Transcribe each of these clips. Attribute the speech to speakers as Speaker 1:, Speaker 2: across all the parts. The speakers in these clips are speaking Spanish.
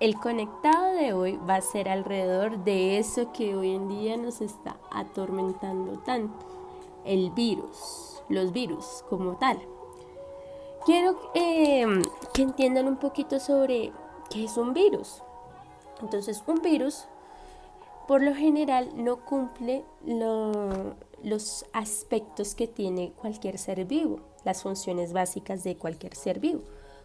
Speaker 1: El conectado de hoy va a ser alrededor de eso que hoy en día nos está atormentando tanto, el virus, los virus como tal. Quiero que entiendan un poquito sobre qué es un virus. Entonces, un virus por lo general no cumple los aspectos que tiene cualquier ser vivo, las funciones básicas de cualquier ser vivo,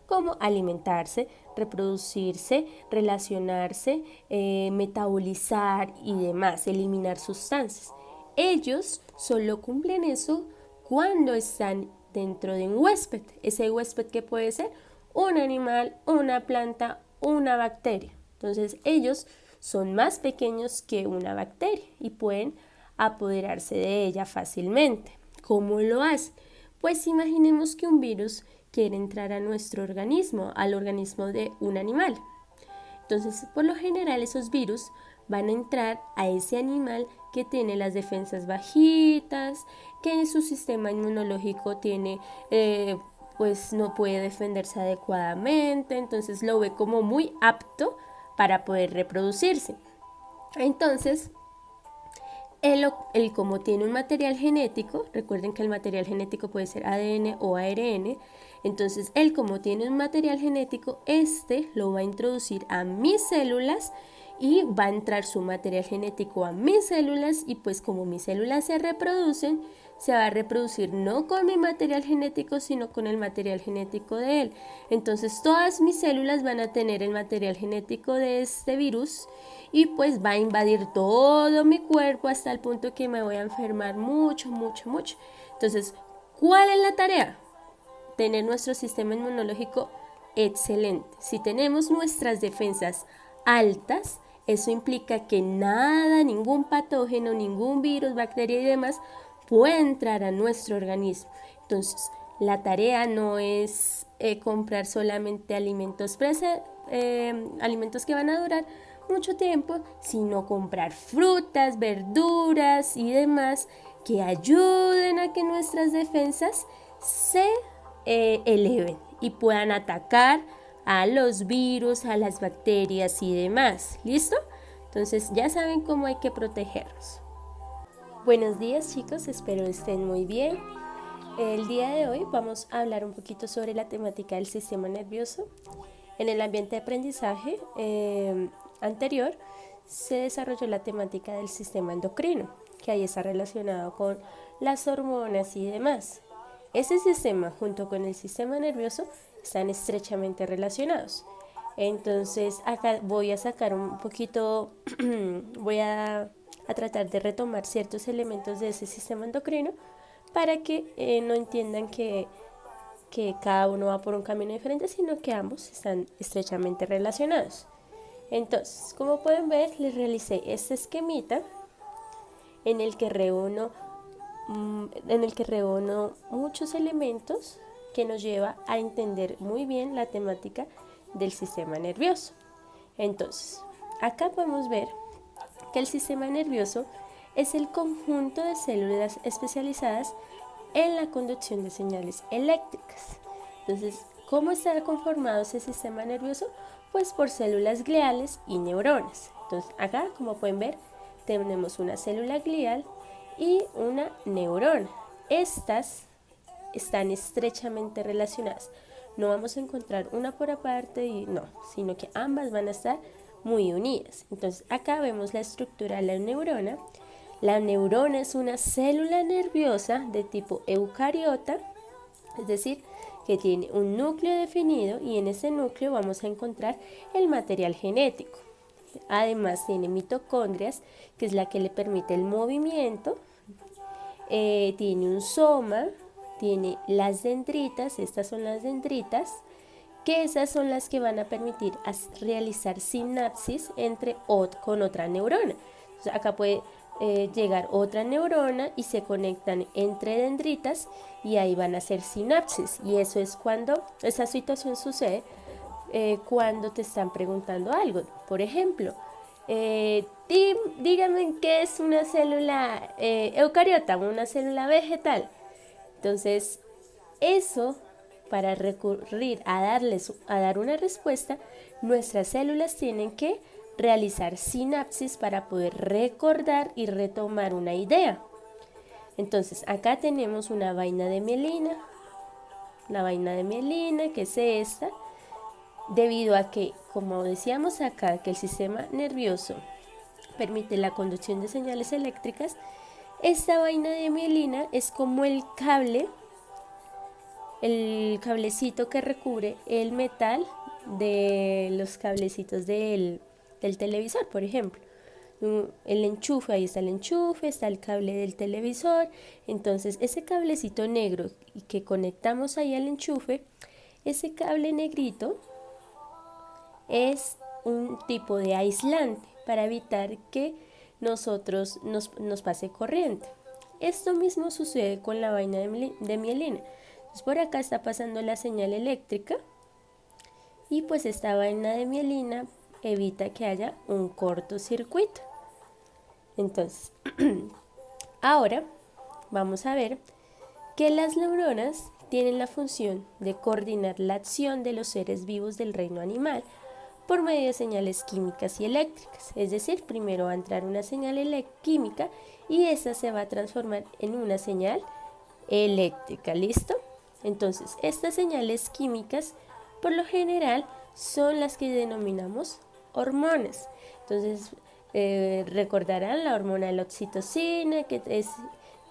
Speaker 1: como alimentarse, reproducirse, relacionarse, metabolizar y demás, eliminar sustancias. Ellos solo cumplen eso cuando están dentro de un huésped. Ese huésped que puede ser un animal, una planta, una bacteria. Entonces ellos son más pequeños que una bacteria y pueden apoderarse de ella fácilmente. ¿Cómo lo hacen? Pues imaginemos que un virus quiere entrar a nuestro organismo, al organismo de un animal. Entonces, por lo general, esos virus van a entrar a ese animal que tiene las defensas bajitas, que en su sistema inmunológico tiene, pues no puede defenderse adecuadamente, entonces lo ve como muy apto para poder reproducirse. Entonces, él como tiene un material genético, recuerden que el material genético puede ser ADN o ARN, entonces él como tiene un material genético, lo va a introducir a mis células y va a entrar su material genético a mis células y pues como mis células se reproducen, se va a reproducir no con mi material genético, sino con el material genético de él. Entonces todas mis células van a tener el material genético de este virus y pues va a invadir todo mi cuerpo hasta el punto que me voy a enfermar mucho. Entonces, ¿cuál es la tarea? Tener nuestro sistema inmunológico excelente. Si tenemos nuestras defensas altas, eso implica que nada, ningún patógeno, ningún virus, bacteria y demás puede entrar a nuestro organismo. Entonces, la tarea no es comprar solamente alimentos alimentos que van a durar mucho tiempo, sino comprar frutas, verduras y demás que ayuden a que nuestras defensas se eleven y puedan atacar a los virus, a las bacterias y demás. ¿Listo? Entonces ya saben cómo hay que protegerlos. Buenos días chicos, espero estén muy bien. El día de hoy vamos a hablar un poquito sobre la temática del sistema nervioso. En el ambiente de aprendizaje anterior se desarrolló la temática del sistema endocrino, que ahí está relacionado con las hormonas y demás. Ese sistema junto con el sistema nervioso están estrechamente relacionados. Entonces acá voy a sacar un poquito, voy a tratar de retomar ciertos elementos de ese sistema endocrino para que no entiendan que cada uno va por un camino diferente, sino que ambos están estrechamente relacionados. Entonces, como pueden ver, les realicé este esquemita en el que reúno muchos elementos que nos lleva a entender muy bien la temática del sistema nervioso. Entonces, acá podemos ver que el sistema nervioso es el conjunto de células especializadas en la conducción de señales eléctricas. Entonces, ¿cómo está conformado ese sistema nervioso? Pues por células gliales y neuronas. Entonces, acá, como pueden ver, tenemos una célula glial y una neurona. Estas están estrechamente relacionadas. No vamos a encontrar una por aparte y no, sino que ambas van a estar muy unidas. Entonces, acá vemos la estructura de la neurona. La neurona es una célula nerviosa de tipo eucariota, es decir, que tiene un núcleo definido y en ese núcleo vamos a encontrar el material genético. Además tiene mitocondrias, que es la que le permite el movimiento, tiene un soma, tiene las dendritas, estas son las dendritas, que esas son las que van a permitir realizar sinapsis con otra neurona. Entonces, acá puede llegar otra neurona y se conectan entre dendritas y ahí van a hacer sinapsis. Y eso es cuando esa situación sucede cuando te están preguntando algo. Por ejemplo, díganme qué es una célula eucariota, una célula vegetal. Entonces, eso para recurrir a dar una respuesta, nuestras células tienen que realizar sinapsis para poder recordar y retomar una idea. Entonces, acá tenemos una vaina de mielina, que es esta, debido a que, como decíamos acá, que el sistema nervioso permite la conducción de señales eléctricas, esta vaina de mielina es como el cablecito que recubre el metal de los cablecitos del televisor, por ejemplo. El enchufe, ahí está el enchufe, está el cable del televisor. Entonces ese cablecito negro que conectamos ahí al enchufe, ese cable negrito es un tipo de aislante para evitar que nosotros nos pase corriente. Esto mismo sucede con la vaina de mielina. Entonces por acá está pasando la señal eléctrica y pues esta vaina de mielina evita que haya un cortocircuito. Entonces, ahora vamos a ver que las neuronas tienen la función de coordinar la acción de los seres vivos del reino animal por medio de señales químicas y eléctricas. Es decir, primero va a entrar una señal química y esa se va a transformar en una señal eléctrica. ¿Listo? Entonces, estas señales químicas, por lo general, son las que denominamos hormonas. Entonces, recordarán la hormona de la oxitocina, que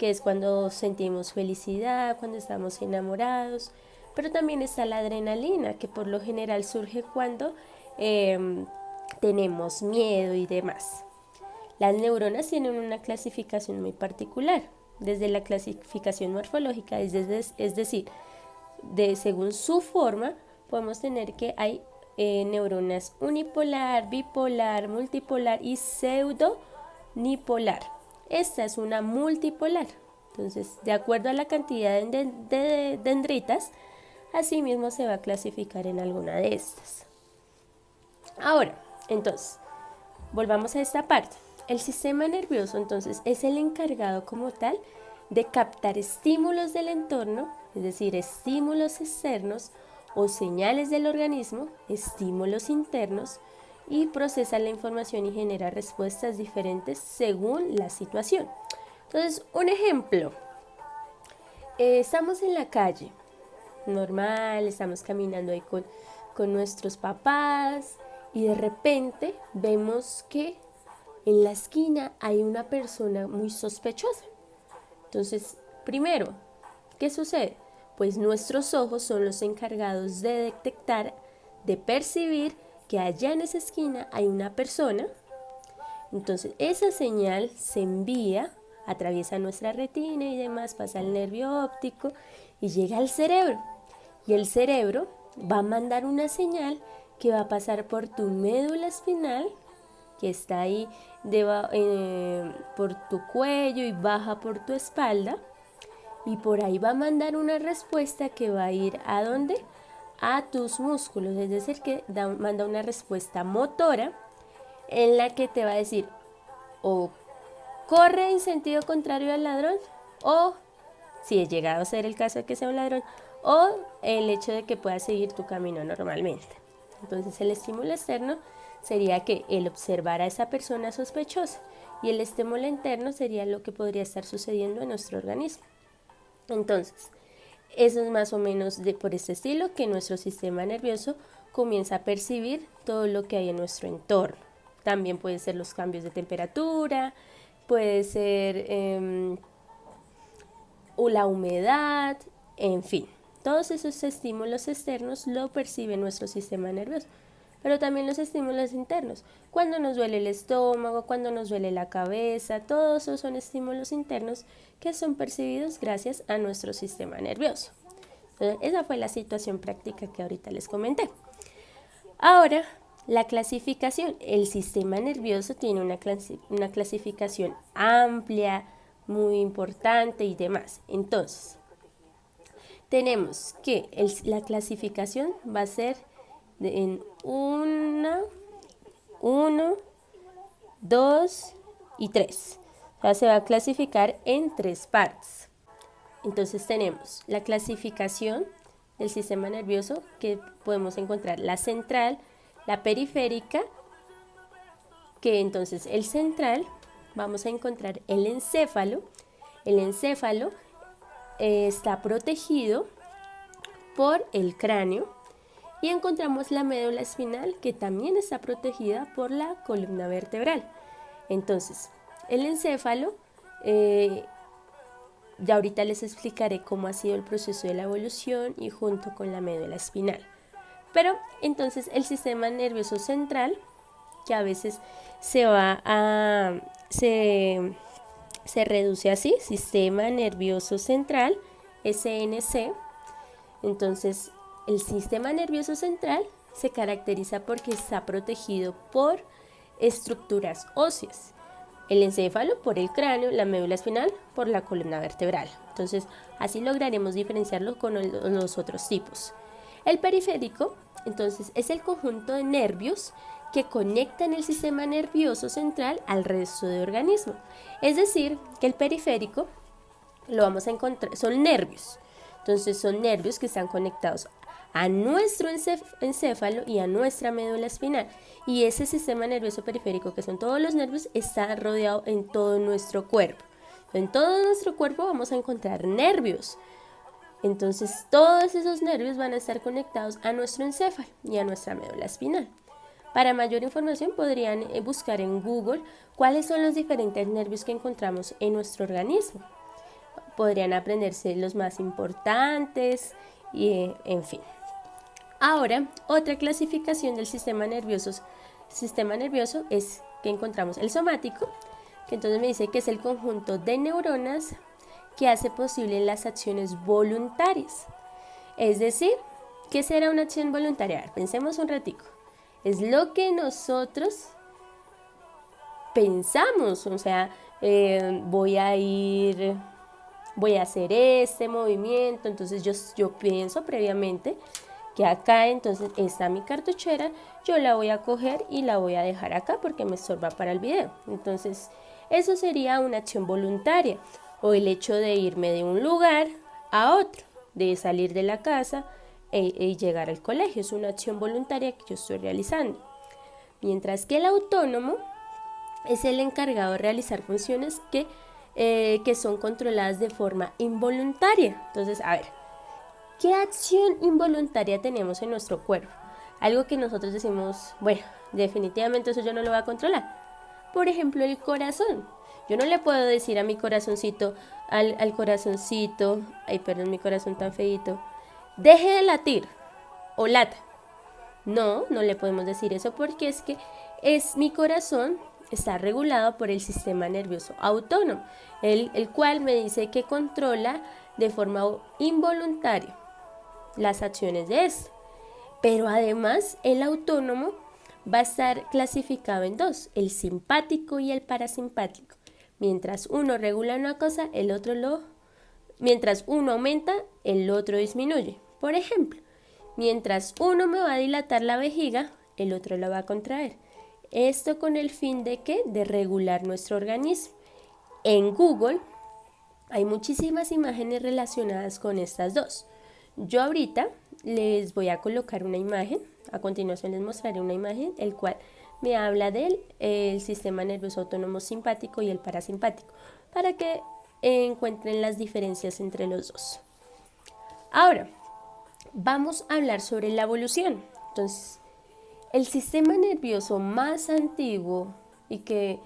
Speaker 1: es cuando sentimos felicidad, cuando estamos enamorados, pero también está la adrenalina, que por lo general surge cuando tenemos miedo y demás. Las neuronas tienen una clasificación muy particular, desde la clasificación morfológica, es decir, según su forma, podemos tener que hay neuronas unipolar, bipolar, multipolar y pseudonipolar. Esta es una multipolar. Entonces, de acuerdo a la cantidad de dendritas, así mismo se va a clasificar en alguna de estas. Ahora, entonces, volvamos a esta parte. El sistema nervioso, entonces, es el encargado como tal de captar estímulos del entorno, es decir, estímulos externos o señales del organismo, estímulos internos, y procesa la información y genera respuestas diferentes según la situación. Entonces, un ejemplo, estamos en la calle, normal, estamos caminando ahí con nuestros papás y de repente vemos que en la esquina hay una persona muy sospechosa. Entonces, primero, ¿qué sucede? Pues nuestros ojos son los encargados de detectar, de percibir que allá en esa esquina hay una persona. Entonces esa señal se envía, atraviesa nuestra retina y demás, pasa al nervio óptico y llega al cerebro. Y el cerebro va a mandar una señal que va a pasar por tu médula espinal, que está ahí por tu cuello y baja por tu espalda. Y por ahí va a mandar una respuesta que va a ir ¿a dónde? A tus músculos, es decir, que manda una respuesta motora en la que te va a decir o corre en sentido contrario al ladrón, o si he llegado a ser el caso de que sea un ladrón, o el hecho de que puedas seguir tu camino normalmente. Entonces el estímulo externo sería que el observar a esa persona sospechosa y el estímulo interno sería lo que podría estar sucediendo en nuestro organismo. Entonces, eso es más o menos por este estilo que nuestro sistema nervioso comienza a percibir todo lo que hay en nuestro entorno. También pueden ser los cambios de temperatura, puede ser la humedad, en fin. Todos esos estímulos externos lo percibe nuestro sistema nervioso, pero también los estímulos internos. Cuando nos duele el estómago, cuando nos duele la cabeza, todos esos son estímulos internos que son percibidos gracias a nuestro sistema nervioso. Entonces, esa fue la situación práctica que ahorita les comenté. Ahora, la clasificación. El sistema nervioso tiene una clasificación amplia, muy importante y demás. Entonces, tenemos que la clasificación va a ser en 1, 2 y 3. O sea, se va a clasificar en 3 partes. Entonces tenemos la clasificación del sistema nervioso que podemos encontrar la central, la periférica, que entonces el central vamos a encontrar el encéfalo. El encéfalo está protegido por el cráneo y encontramos la médula espinal que también está protegida por la columna vertebral. Entonces, el encéfalo, ya ahorita les explicaré cómo ha sido el proceso de la evolución y junto con la médula espinal. Pero entonces el sistema nervioso central, que a veces se reduce así, sistema nervioso central, SNC. Entonces, el sistema nervioso central se caracteriza porque está protegido por estructuras óseas. El encéfalo por el cráneo, la médula espinal por la columna vertebral. Entonces, así lograremos diferenciarlo con los otros tipos. El periférico, entonces, es el conjunto de nervios que conectan el sistema nervioso central al resto del organismo. Es decir, que el periférico lo vamos a encontrar, son nervios. Entonces son nervios que están conectados a nuestro encéfalo y a nuestra médula espinal. Y ese sistema nervioso periférico, que son todos los nervios, está rodeado en todo nuestro cuerpo. En todo nuestro cuerpo vamos a encontrar nervios. Entonces todos esos nervios van a estar conectados a nuestro encéfalo y a nuestra médula espinal. Para mayor información podrían buscar en Google cuáles son los diferentes nervios que encontramos en nuestro organismo. Podrían aprenderse los más importantes y en fin. Ahora, otra clasificación del sistema nervioso es que encontramos el somático, que entonces me dice que es el conjunto de neuronas que hace posible las acciones voluntarias. Es decir, ¿qué será una acción voluntaria? A ver, pensemos un ratico. Es lo que nosotros pensamos, o sea, voy a hacer este movimiento, entonces yo pienso previamente que acá entonces está mi cartuchera, yo la voy a coger y la voy a dejar acá porque me estorba para el video. Entonces, eso sería una acción voluntaria, o el hecho de irme de un lugar a otro, de salir de la casa y llegar al colegio, es una acción voluntaria que yo estoy realizando. Mientras que el autónomo es el encargado de realizar funciones que son controladas de forma involuntaria. Entonces, a ver, ¿qué acción involuntaria tenemos en nuestro cuerpo? Algo que nosotros decimos, bueno, definitivamente eso yo no lo voy a controlar. Por ejemplo, el corazón. Yo no le puedo decir a mi corazoncito, al corazoncito, ay, perdón, mi corazón tan feíto, deje de latir o lata. No le podemos decir eso porque es que mi corazón está regulado por el sistema nervioso autónomo, el cual me dice que controla de forma involuntaria las acciones de este. Pero además el autónomo va a estar clasificado en dos, el simpático y el parasimpático. Mientras uno regula una cosa, mientras uno aumenta, el otro disminuye. Por ejemplo, mientras uno me va a dilatar la vejiga, el otro la va a contraer. Esto con el fin de ¿qué? De regular nuestro organismo. En Google hay muchísimas imágenes relacionadas con estas dos. Yo ahorita les voy a colocar una imagen, a continuación les mostraré una imagen, el cual me habla del sistema nervioso autónomo simpático y el parasimpático, para que encuentren las diferencias entre los dos. Ahora, vamos a hablar sobre la evolución. Entonces, el sistema nervioso más antiguo y que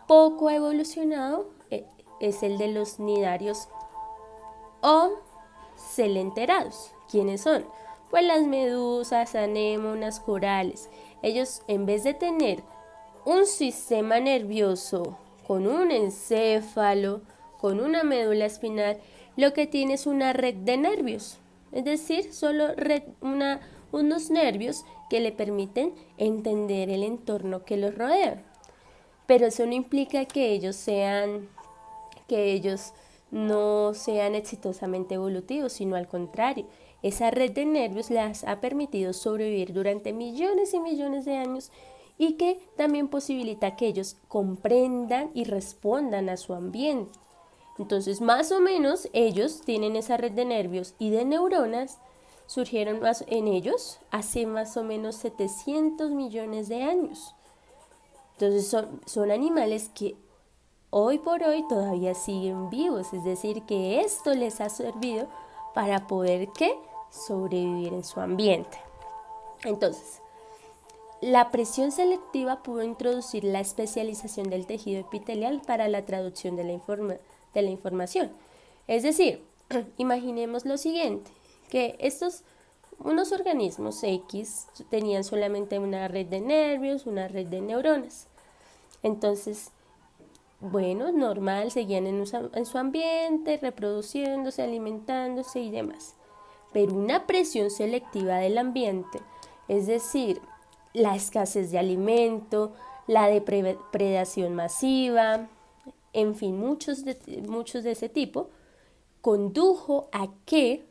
Speaker 1: poco ha evolucionado es el de los cnidarios o celenterados. ¿Quiénes son? Pues las medusas, anémonas, corales. Ellos, en vez de tener un sistema nervioso con un encéfalo, con una médula espinal, lo que tiene es una red de nervios. Es decir, solo unos nervios que le permiten entender el entorno que los rodea. Pero eso no implica que ellos no sean exitosamente evolutivos, sino al contrario. Esa red de nervios les ha permitido sobrevivir durante millones y millones de años y que también posibilita que ellos comprendan y respondan a su ambiente. Entonces, más o menos, ellos tienen esa red de nervios y de neuronas surgieron en ellos hace más o menos 700 millones de años. Entonces son animales que hoy por hoy todavía siguen vivos, es decir, que esto les ha servido para poder ¿qué? Sobrevivir en su ambiente. Entonces, la presión selectiva pudo introducir la especialización del tejido epitelial para la traducción de la información. Es decir, imaginemos lo siguiente, que unos organismos X tenían solamente una red de nervios, una red de neuronas. Entonces, bueno, normal, seguían en su ambiente, reproduciéndose, alimentándose y demás. Pero una presión selectiva del ambiente, es decir, la escasez de alimento, la depredación masiva, en fin, muchos de ese tipo, condujo a que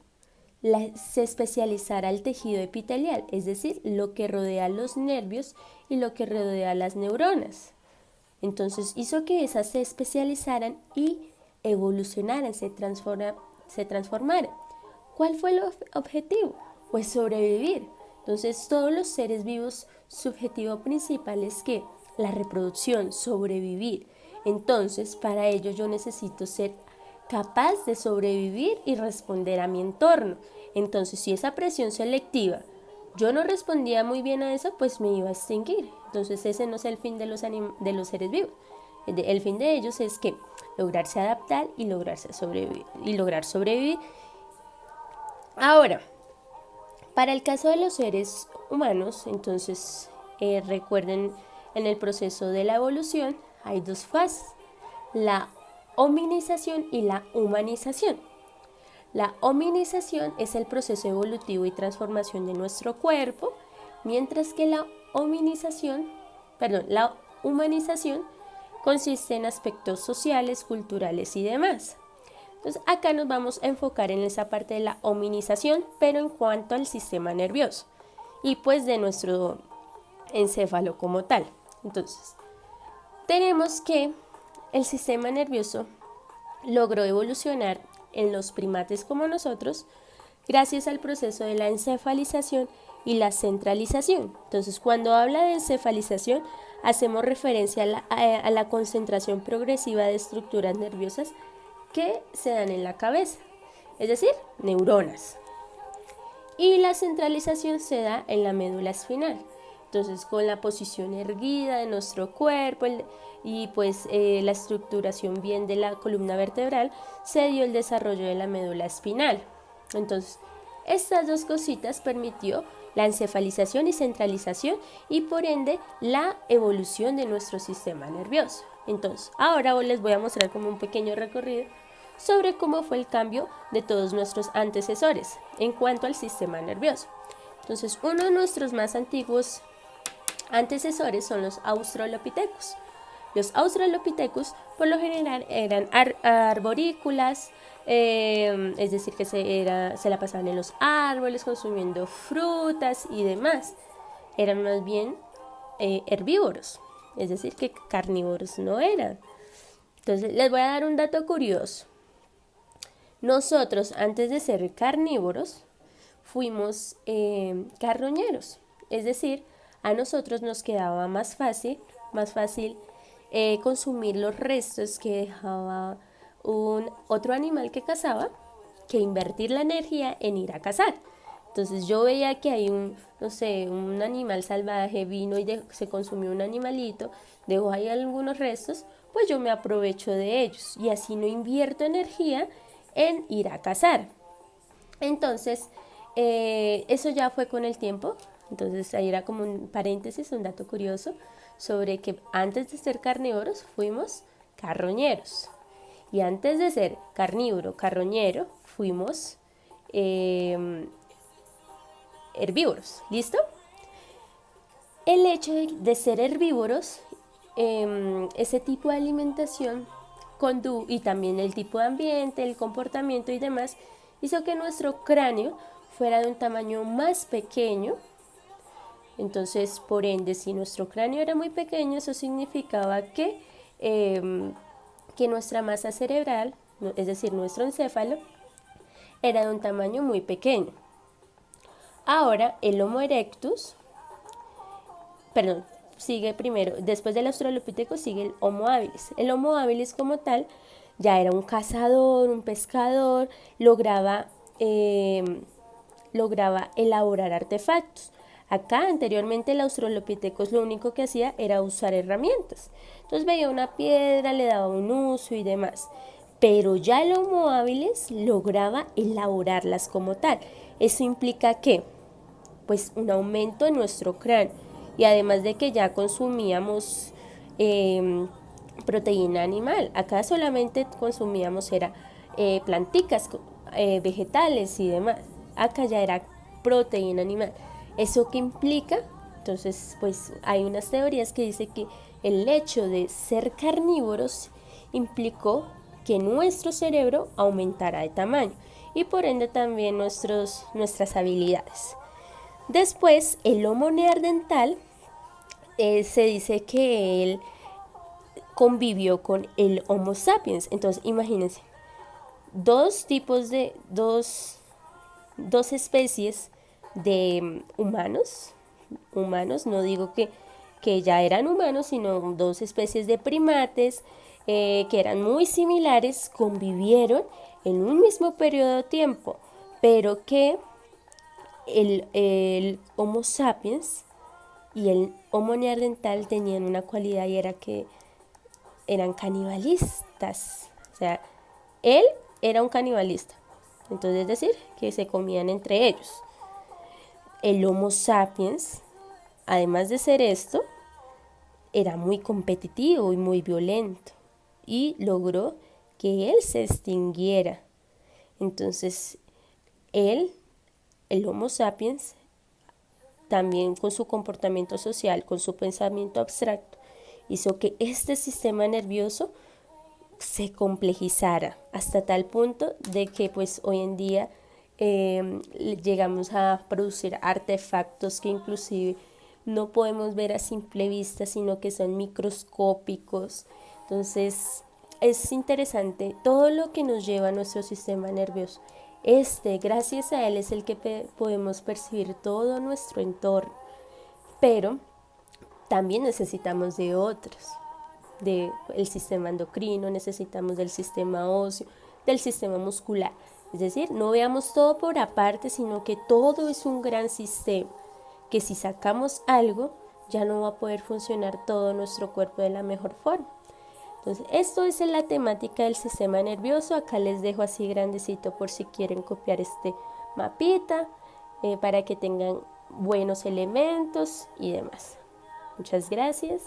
Speaker 1: se especializara el tejido epitelial, es decir, lo que rodea los nervios y lo que rodea las neuronas. Entonces hizo que esas se especializaran y evolucionaran, se transformaran. ¿Cuál fue el objetivo? Pues sobrevivir. Entonces todos los seres vivos, su objetivo principal es que la reproducción, sobrevivir. Entonces para ello yo necesito ser capaz de sobrevivir y responder a mi entorno. Entonces si esa presión selectiva yo no respondía muy bien a eso, pues me iba a extinguir. Entonces ese no es el fin de los seres vivos. El fin de ellos es que lograrse adaptar y lograr sobrevivir. Ahora, para el caso de los seres humanos, entonces recuerden, en el proceso de la evolución hay dos fases, la hominización y la humanización. La hominización es el proceso evolutivo y transformación de nuestro cuerpo, mientras que la humanización consiste en aspectos sociales, culturales y demás. Entonces acá nos vamos a enfocar en esa parte de la hominización, pero en cuanto al sistema nervioso y pues de nuestro encéfalo como tal. Entonces, tenemos que el sistema nervioso logró evolucionar en los primates como nosotros gracias al proceso de la encefalización y la centralización. Entonces, cuando habla de encefalización, hacemos referencia a la concentración progresiva de estructuras nerviosas que se dan en la cabeza, es decir, neuronas. Y la centralización se da en la médula espinal. Entonces, con la posición erguida de nuestro cuerpo y pues la estructuración bien de la columna vertebral, se dio el desarrollo de la médula espinal. Entonces, estas dos cositas permitió la encefalización y centralización y por ende la evolución de nuestro sistema nervioso. Entonces, ahora les voy a mostrar como un pequeño recorrido sobre cómo fue el cambio de todos nuestros antecesores en cuanto al sistema nervioso. Entonces, uno de nuestros más antiguos antecesores son los australopithecus. Los australopithecus por lo general eran arborícolas, es decir, que se la pasaban en los árboles consumiendo frutas y demás. Eran más bien herbívoros, es decir, que carnívoros no eran. Entonces, les voy a dar un dato curioso. Nosotros, antes de ser carnívoros, fuimos carroñeros, es decir, a nosotros nos quedaba más fácil consumir los restos que dejaba otro animal que cazaba que invertir la energía en ir a cazar. Entonces yo veía que hay un animal salvaje, vino y se consumió un animalito, dejó ahí algunos restos, pues yo me aprovecho de ellos y así no invierto energía en ir a cazar. Entonces, eso ya fue con el tiempo. Entonces ahí era como un paréntesis, un dato curioso sobre que antes de ser carnívoros fuimos carroñeros y antes de ser carroñero fuimos herbívoros. ¿Listo? El hecho de ser herbívoros, ese tipo de alimentación y también el tipo de ambiente, el comportamiento y demás hizo que nuestro cráneo fuera de un tamaño más pequeño. Entonces, por ende, si nuestro cráneo era muy pequeño, eso significaba que nuestra masa cerebral, es decir, nuestro encéfalo, era de un tamaño muy pequeño. Ahora el Homo erectus, perdón, sigue primero, después del Australopithecus sigue el Homo habilis. El Homo habilis como tal ya era un cazador, un pescador, lograba elaborar artefactos. Acá anteriormente el Australopithecus lo único que hacía era usar herramientas. Entonces veía una piedra, le daba un uso y demás. Pero ya el Homo habilis lograba elaborarlas como tal. Eso implica que pues un aumento en nuestro cráneo y además de que ya consumíamos proteína animal. Acá solamente consumíamos era planticas, vegetales y demás. Acá ya era proteína animal. ¿Eso qué implica? Entonces, pues hay unas teorías que dicen que el hecho de ser carnívoros implicó que nuestro cerebro aumentara de tamaño y por ende también nuestras habilidades. Después, el Homo neandertal se dice que él convivió con el Homo sapiens. Entonces, imagínense, dos especies de humanos, no digo que ya eran humanos, sino dos especies de primates que eran muy similares, convivieron en un mismo periodo de tiempo, pero que el Homo sapiens y el Homo neandertal tenían una cualidad y era que eran canibalistas. O sea, él era un canibalista. Entonces, es decir, que se comían entre ellos. El Homo sapiens, además de ser esto, era muy competitivo y muy violento y logró que él se extinguiera. Entonces, el Homo sapiens, también con su comportamiento social, con su pensamiento abstracto, hizo que este sistema nervioso se complejizara hasta tal punto de que pues hoy en día llegamos a producir artefactos que inclusive no podemos ver a simple vista, sino que son microscópicos. Entonces es interesante todo lo que nos lleva a nuestro sistema nervioso. Gracias a él es el que podemos percibir todo nuestro entorno, pero también necesitamos de otros, del sistema endocrino, necesitamos del sistema óseo, del sistema muscular. Es decir, no veamos todo por aparte, sino que todo es un gran sistema, que si sacamos algo, ya no va a poder funcionar todo nuestro cuerpo de la mejor forma. Entonces, esto es la temática del sistema nervioso. Acá les dejo así grandecito por si quieren copiar este mapita, para que tengan buenos elementos y demás. Muchas gracias.